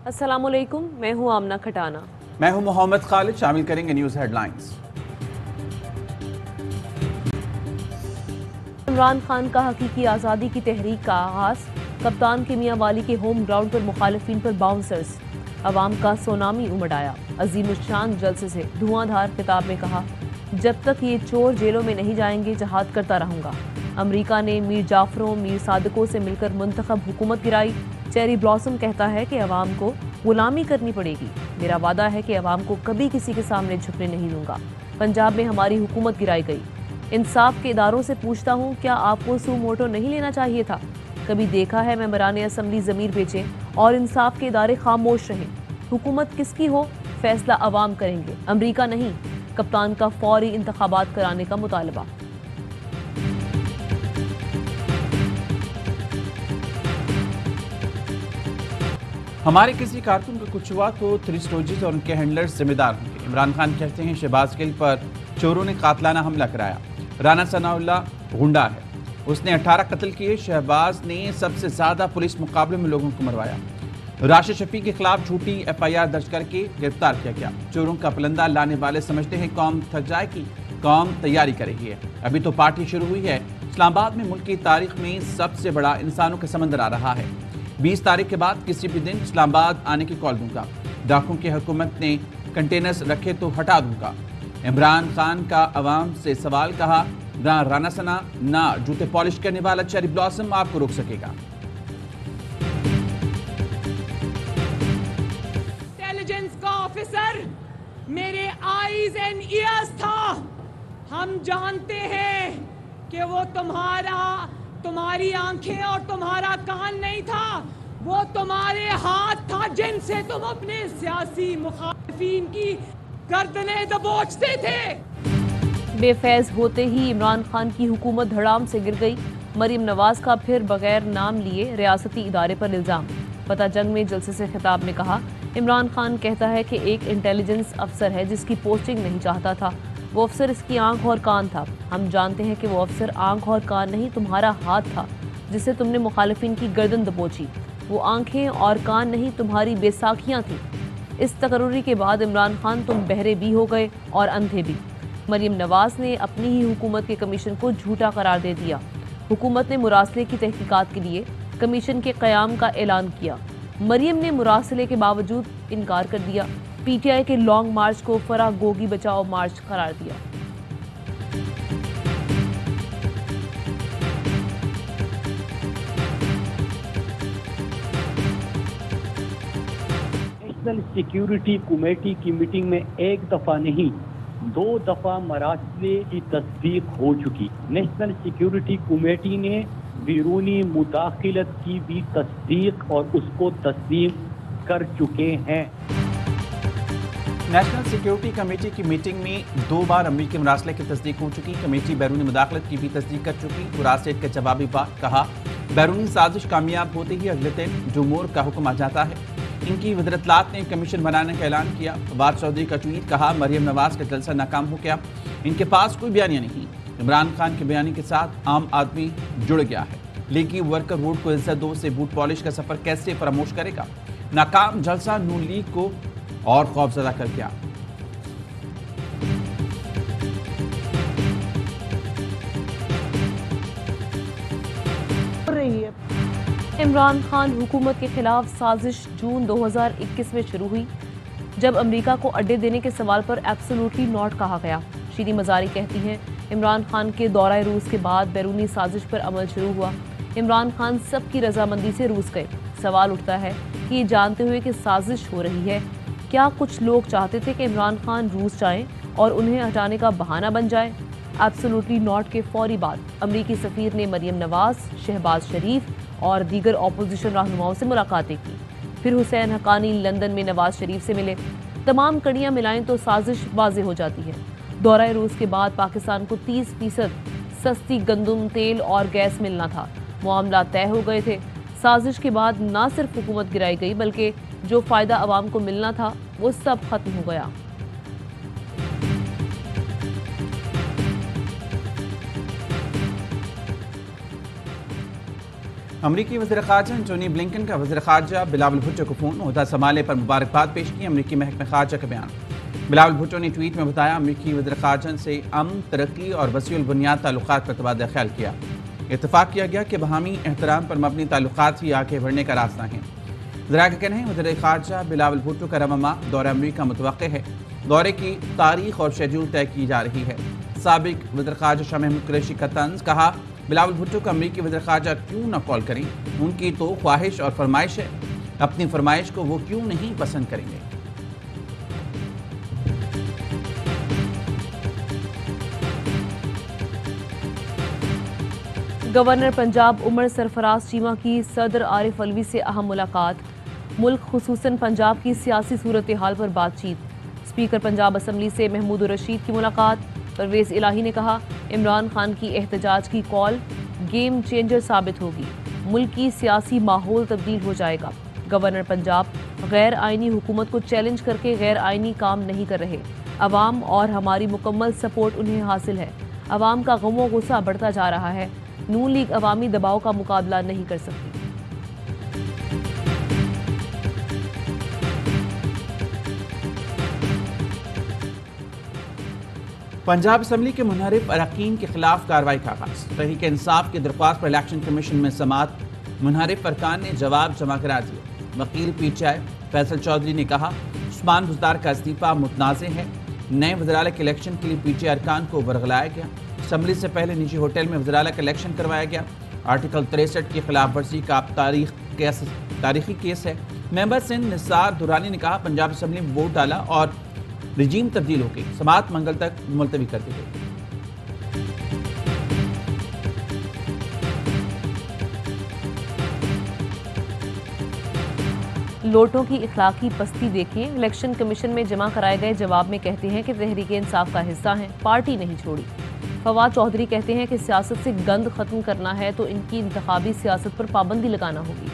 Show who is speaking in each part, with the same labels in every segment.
Speaker 1: अस्सलामुअलैकुम, मैं हूं आमना खटाना।
Speaker 2: मैं हूं मोहम्मद खालिद। शामिल करेंगे न्यूज़ हेडलाइंस।
Speaker 1: इमरान खान का हकीकी आज़ादी की तहरीक का आगाज। कप्तान के मियां वाली के होम ग्राउंड पर मुखालिफिन पर बाउंसर्स। अवाम का सोनामी उमड़ आया। अजीमुशान जलसे से धुआंधार खिताब में कहा, जब तक ये चोर जेलों में नहीं जाएंगे जहाद करता रहूंगा। अमरीका ने मीर जाफरों मीर सादकों से मिलकर मुंतखब हुकूमत गिराई। चेरी ब्लॉसम कहता है कि अवाम को गुलामी करनी पड़ेगी। मेरा वादा है कि अवाम को कभी किसी के सामने झुकने नहीं दूंगा। पंजाब में हमारी हुकूमत गिराई गई। इंसाफ के इदारों से पूछता हूँ, क्या आपको सू मोटो नहीं लेना चाहिए था? कभी देखा है मेंबरान असम्बली ज़मीर बेचें और इंसाफ के इदारे खामोश रहें? हुकूमत किसकी हो, फैसला अवाम करेंगे, अमरीका नहीं। कप्तान का फौरी इंतखाबात कराने का मुतालबा।
Speaker 2: हमारे किसी कारकुन का कुछ हुआ तो थ्री स्टोरेज और उनके हैंडलर्स जिम्मेदार होंगे। इमरान खान कहते हैं शहबाज गिल पर चोरों ने कातलाना हमला कराया। राना सनाउल्लाह गुंडा है, उसने 18 कत्ल किए। शहबाज ने सबसे ज्यादा पुलिस मुकाबले में लोगों को मरवाया। राशिद शफी के खिलाफ झूठी FIR दर्ज करके गिरफ्तार किया गया। चोरों का पलंदा लाने वाले समझते हैं कौम थक जाएगी, कौम तैयारी करेगी। अभी तो पार्टी शुरू हुई है। इस्लामाबाद में मुल्क की तारीख में सबसे बड़ा इंसानों का समंदर आ रहा है। 20 तारीख के बाद किसी भी दिन इस्लामाबाद आने की कॉल दूंगा। डाकुओं की हुकूमत ने कंटेनर्स रखे तो हटा दूंगा। इमरान खान का अवाम से सवाल, कहा ना राना सना ना जूते पॉलिश करने वाला चेरी ब्लॉसम आपको रोक सकेगा।
Speaker 3: इंटेलिजेंस का ऑफिसर मेरे आईज एंड ईयर्स था। हम जानते हैं कि वो तुम्हारी आंखें और तुम्हारा कान नहीं था, वो तुम्हारे हाथ था जिनसे तुम अपने सियासी मुखालिफिन की गर्दनें दबोचते थे।
Speaker 1: बेफैज होते ही इमरान खान की हुकूमत धड़ाम से गिर गई। मरीम नवाज का फिर बगैर नाम लिए रियासती इदारे पर इल्जाम। पता जंग में जलसे से खिताब में कहा, इमरान खान कहता है कि एक इंटेलिजेंस अफसर है जिसकी पोस्टिंग नहीं चाहता था। वो अफसर इसकी आंख और कान था। हम जानते हैं कि वो अफसर आंख और कान नहीं, तुम्हारा हाथ था जिससे तुमने मुखालिफिन की गर्दन दबोची। वो आंखें और कान नहीं, तुम्हारी बेसाखियां थी। इस तकर्री के बाद इमरान खान तुम बहरे भी हो गए और अंधे भी। मरीम नवाज ने अपनी ही हुकूमत के कमीशन को झूठा करार दे दिया। हुकूमत ने मुरासले की तहकीकात के लिए कमीशन के क़याम का ऐलान किया। मरीम ने मुरासले के बावजूद इनकार कर दिया। PTI के लॉन्ग मार्च को फराह गोगी बचाओ मार्च करार दिया।
Speaker 4: नेशनल सिक्योरिटी कमेटी की मीटिंग में एक दफा नहीं 2 दफा मरासले की तस्दीक हो चुकी। नेशनल सिक्योरिटी कमेटी ने बैरूनी मुदाखिलत की भी तस्दीक और उसको तस्लीम कर चुके हैं।
Speaker 2: नेशनल सिक्योरिटी कमेटी की मीटिंग में 2 बार अमरीकी मुरासले की तस्दीक हो चुकी। कमेटी बैरूनी मुदाखलत की भी तस्दीक कर चुकी। मुरासले के जवाबी बात कहा, बैरूनी साजिश कामयाब होते ही अगले दिन जमहूर का हुक्म आ जाता है। इनकी वज़ीर-ए-इत्तलात ने कमीशन बनाने का ऐलान किया। फवाद चौधरी का ट्वीट, कहा मरियम नवाज का जलसा नाकाम हो गया, इनके पास कोई बयानिया नहीं। इमरान खान के बयानी के साथ आम आदमी जुड़ गया है। लीगी वर्कर वोट को इज्जत दो से बूट पॉलिश का सफर कैसे फरामोश करेगा? नाकाम जलसा नून लीग को और खौफजदा कर गया।
Speaker 1: इमरान खान हुकूमत के खिलाफ साजिश जून 2021 में शुरू हुई, जब अमेरिका को अड्डे देने के सवाल पर एब्सोल्युटली नॉट कहा गया। शीरी मजारी कहती हैं, इमरान खान के दौरा रूस के बाद बैरूनी साजिश पर अमल शुरू हुआ। इमरान खान सबकी रजामंदी से रूस गए। सवाल उठता है कि ये जानते हुए कि साजिश हो रही है, क्या कुछ लोग चाहते थे कि इमरान खान रूस जाएं और उन्हें हटाने का बहाना बन जाए? एब्सोल्युटली नॉट के फौरी बाद अमरीकी सफ़ीर ने मरियम नवाज, शहबाज शरीफ और दीगर अपोजिशन रहनुमाओं से मुलाकातें की। फिर हुसैन हक्कानी लंदन में नवाज शरीफ से मिले। तमाम कड़ियाँ मिलाएं तो साजिश वाज़ेह हो जाती है। दौरा रूस के बाद पाकिस्तान को 30% सस्ती गंदम, तेल और गैस मिलना था। मामला तय हो गए थे। साजिश के बाद न सिर्फ हुकूमत गिराई गई, बल्कि जो फ़ायदा आवाम को मिलना था वो सब खत्म हो गया।
Speaker 2: امریکی وزیر خارجہ انٹونی بلنکن کا وزیر خارجہ بلاول بھٹو کو فون، عہدہ سنبھالنے پر مبارکباد پیش کی۔ امریکی محکمہ خارجہ کا بیان۔ بلاول بھٹو نے ٹویٹ میں بتایا، امریکی وزیر خارجہ سے امن، ترقی اور وسیع البنیاد تعلقات پر تبادلہ خیال کیا۔ اتفاق کیا گیا کہ باہمی احترام پر مبنی تعلقات ہی آگے بڑھنے کا راستہ ہیں۔ ذرائع کا کہنا ہے وزیر خارجہ بلاول بھٹو کا رواں ماہ دورہ امریکہ متوقع ہے۔ دورے کی تاریخ اور شیڈول طے کی جا رہی ہے۔ سابق وزیر خارجہ شاہ محمود قریشی کا طنز، کہا بلاول بھٹو کا امریکی وزیر خارجہ کیوں نہ کال کریں، ان کی تو خواہش اور فرمائش ہے، اپنی فرمائش کو وہ کیوں نہیں پسند کریں گے۔
Speaker 1: گورنر پنجاب عمر سرفراز چیمہ کی صدر عارف علوی سے اہم ملاقات، ملک خصوصاً پنجاب کی سیاسی صورتحال پر بات چیت۔ اسپیکر پنجاب اسمبلی سے محمود الرشید کی ملاقات۔ پرویز الہی نے کہا عمران خان کی احتجاج کی کال گیم چینجر ثابت ہوگی، ملکی سیاسی ماحول تبدیل ہو جائے گا۔ گورنر پنجاب غیر آئینی حکومت کو چیلنج کر کے غیر آئینی کام نہیں کر رہے، عوام اور ہماری مکمل سپورٹ انہیں حاصل ہے۔ عوام کا غم و غصہ بڑھتا جا رہا ہے، نون لیگ عوامی دباؤ کا مقابلہ نہیں کر سکتی۔
Speaker 2: پنجاب اسمبلی کے منحرف اراکین کے خلاف کارروائی کا آغاز۔ تحریک انصاف کی درخواست پر الیکشن کمیشن میں سماعت، منحرف ارکان نے جواب جمع کرا دیا۔ وکیل P T I Faisal Chaudhry نے کہا عثمان بزدار کا استعفیٰ متنازع ہے، نئے وزراء کے الیکشن کے لیے پی ٹی آئی ارکان کو ورگلایا گیا۔ اسمبلی سے پہلے نجی ہوٹل میں وزراء کا الیکشن کروایا گیا۔ آرٹیکل 63 کی خلاف ورزی کا تاریخی کیس ہے۔ ممبر سندھ نثار دورانی نے کہا پنجاب اسمبلی میں ووٹ ڈالا اور رجیم تبدیل ہو گئی، سماعت منگل تک ملتوی کر دی گئی۔
Speaker 1: لوٹوں کی اخلاقی پستی دیکھیں، الیکشن کمیشن میں جمع کرائے گئے جواب میں کہتے ہیں کہ تحریک انصاف کا حصہ ہیں، پارٹی نہیں چھوڑی۔ فواد چودھری کہتے ہیں کہ سیاست سے گند ختم کرنا ہے تو ان کی انتخابی سیاست پر پابندی لگانا ہوگی۔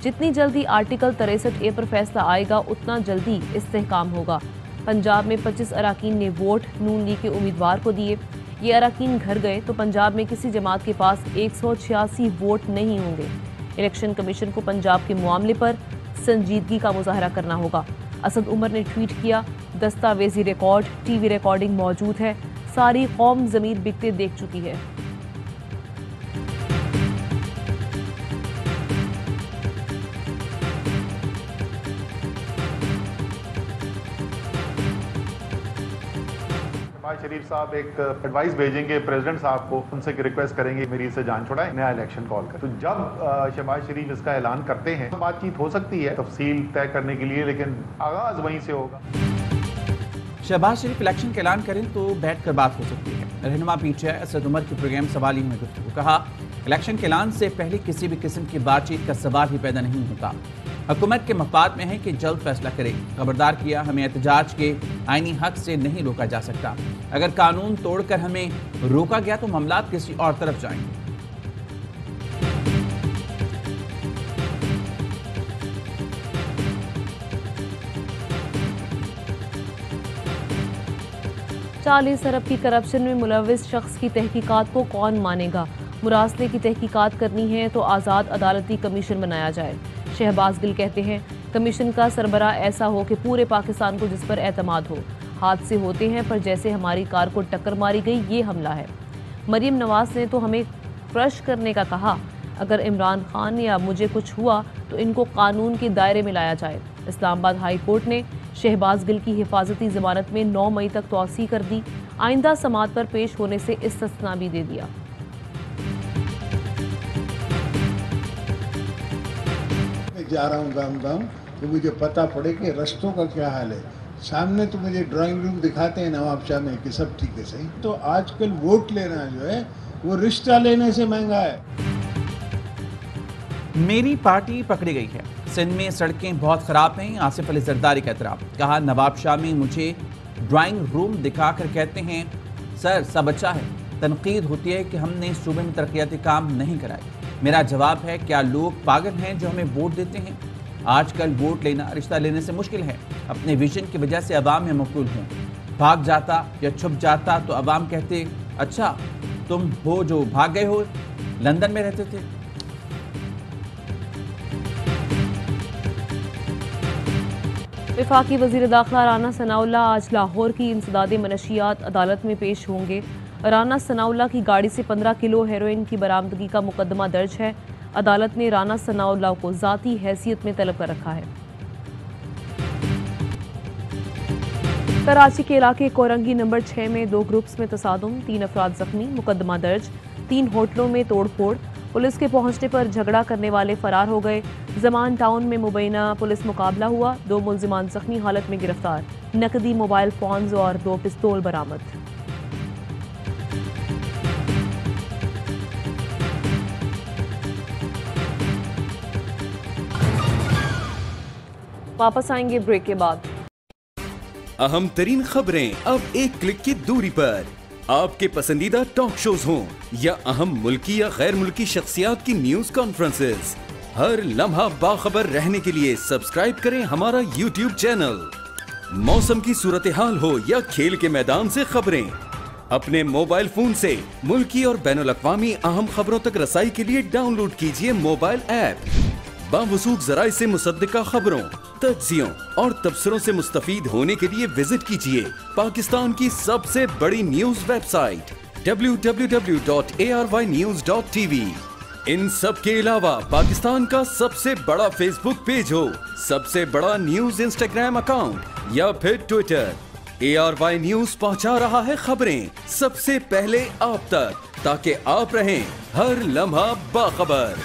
Speaker 1: جتنی جلدی آرٹیکل 63A پر فیصلہ آئے گا اتنا جلدی استحکام ہوگا۔ پنجاب میں 25 اراکین نے ووٹ نون لیگ کے امیدوار کو دیے۔ یہ اراکین گھر گئے تو پنجاب میں کسی جماعت کے پاس 186 ووٹ نہیں ہوں گے۔ الیکشن کمیشن کو پنجاب کے معاملے پر سنجیدگی کا مظاہرہ کرنا ہوگا۔ اسد عمر نے ٹویٹ کیا دستاویزی ریکارڈ، ٹی وی ریکارڈنگ موجود ہے، ساری قوم ضمیر بکتے دیکھ چکی ہے۔
Speaker 5: شہباز شریف صاحب ایک ایڈوائس بھیجیں گے پریزیڈنٹ صاحب کو، ان سے ریکویسٹ کریں گے میری سے جان چھڑائیں، نیا الیکشن کال کریں۔ تو جب شہباز شریف اس کا اعلان کرتے ہیں تو بات چیت ہو سکتی ہے تفصیل طے کرنے کے لیے، لیکن آغاز وہیں سے ہوگا۔
Speaker 2: شہباز شریف الیکشن کا اعلان کریں تو بیٹھ کر بات ہو سکتی ہے۔ رہنما پی ٹی آئی اسد عمر کے پروگرام سوالیہ میں گفتگو، کہا الیکشن کے اعلان سے پہلے کسی بھی قسم کی بات چیت کا سوال ہی پیدا نہیں ہوتا۔ حکومت کے مفاد میں ہے کہ جلد فیصلہ کرے۔ خبردار کیا ہمیں احتجاج کے آئینی حق سے نہیں روکا جا سکتا، اگر قانون توڑ کر ہمیں روکا گیا تو معاملات کسی اور طرف جائیں گے۔
Speaker 1: $40 ارب کی کرپشن میں ملوث شخص کی تحقیقات کو کون مانے گا؟ مراسلے کی تحقیقات کرنی ہے تو آزاد عدالتی کمیشن بنایا جائے۔ شہباز گل کہتے ہیں کمیشن کا سربراہ ایسا ہو کہ پورے پاکستان کو جس پر اعتماد ہو۔ حادثے ہوتے ہیں پر جیسے ہماری کار کو ٹکر ماری گئی یہ حملہ ہے۔ مریم نواز نے تو ہمیں کرش کرنے کا کہا، اگر عمران خان یا مجھے کچھ ہوا تو ان کو قانون کے دائرے میں لایا جائے۔ اسلام آباد ہائی کورٹ نے شہباز گل کی حفاظتی ضمانت میں 9 مئی تک توسیع کر دی، آئندہ سماعت پر پیش ہونے سے استثناء بھی دے دیا۔
Speaker 6: جا رہا ہوں گام گام تو مجھے پتہ پڑے کہ رستوں کا کیا حال ہے۔ سامنے تو مجھے ڈرائنگ روم دکھاتے ہیں نواب شاہ میں کہ سب ٹھیک ہے صحیح، تو آج کل ووٹ لینا جو ہے وہ رشتہ لینے سے مہنگا ہے۔
Speaker 2: میری پارٹی پکڑی گئی ہے، سندھ میں سڑکیں بہت خراب ہیں، آصف علی زرداری کا اعتراف۔ کہا نواب شاہ میں مجھے ڈرائنگ روم دکھا کر کہتے ہیں سر سب اچھا ہے، تنقید ہوتی ہے کہ ہم نے صوبے میں ترقیاتی کام نہیں کرائے۔ میرا جواب ہے کیا لوگ پاگل ہیں جو ہمیں ووٹ دیتے ہیں؟ آج کل ووٹ لینا رشتہ لینے سے مشکل ہے۔ اپنے ویژن کی وجہ سے عوام میں مقبول ہوں، بھاگ جاتا یا چھپ جاتا تو عوام کہتے اچھا تم ہو جو بھاگ گئے ہو، لندن میں رہتے تھے۔
Speaker 1: वफाकी वज़ीर दाखिला राना सनाउल्लाह आज लाहौर की इंसदाद मनशियात अदालत में पेश होंगे। राना सनाउल्लाह की गाड़ी से 15 किलो हेरोइन की बरामदगी का मुकदमा दर्ज है। अदालत ने राना सनाउल्लाह को ज़ाती हैसियत में तलब कर रखा है। कराची के इलाके कोरंगी नंबर 6 में 2 ग्रुप्स में तसादुम, 3 अफराद जख्मी, मुकदमा दर्ज। 3 होटलों में तोड़फोड़, पुलिस के पहुंचने पर झगड़ा करने वाले फरार हो गए। जमान टाउन में मुबैना पुलिस मुकाबला हुआ, 2 मुल्जिमान जख्मी हालत में गिरफ्तार। नकदी, मोबाइल फोन्स और 2 पिस्तौल बरामद। वापस आएंगे ब्रेक के बाद।
Speaker 7: अहम तरीन खबरें अब एक क्लिक की दूरी पर। आपके पसंदीदा टॉक शोज हों या अहम मुल्की या गैर मुल्की शख्सियात की न्यूज कॉन्फ्रेंसेस, हर लम्हा बाखबर रहने के लिए सब्सक्राइब करें हमारा YouTube चैनल। मौसम की सूरत हाल हो या खेल के मैदान से खबरें, अपने मोबाइल फोन से मुल्की और बैनुल अक़वामी अहम खबरों तक रसाई के लिए डाउनलोड कीजिए मोबाइल ऐप। बावसूख ज़राए से मुसद्दिका खबरों, तज्ज़ियों और तबसरों से मुस्तफ़ीद होने के लिए विजिट कीजिए पाकिस्तान की सबसे बड़ी न्यूज वेबसाइट www.arYnews.tv। इन सब के अलावा पाकिस्तान का सबसे बड़ा फेसबुक पेज हो, सबसे बड़ा न्यूज इंस्टाग्राम अकाउंट या फिर ट्विटर, ARY न्यूज पहुंचा रहा है खबरें सबसे पहले आप तक, ताकि आप रहें हर लम्हा बाखबर।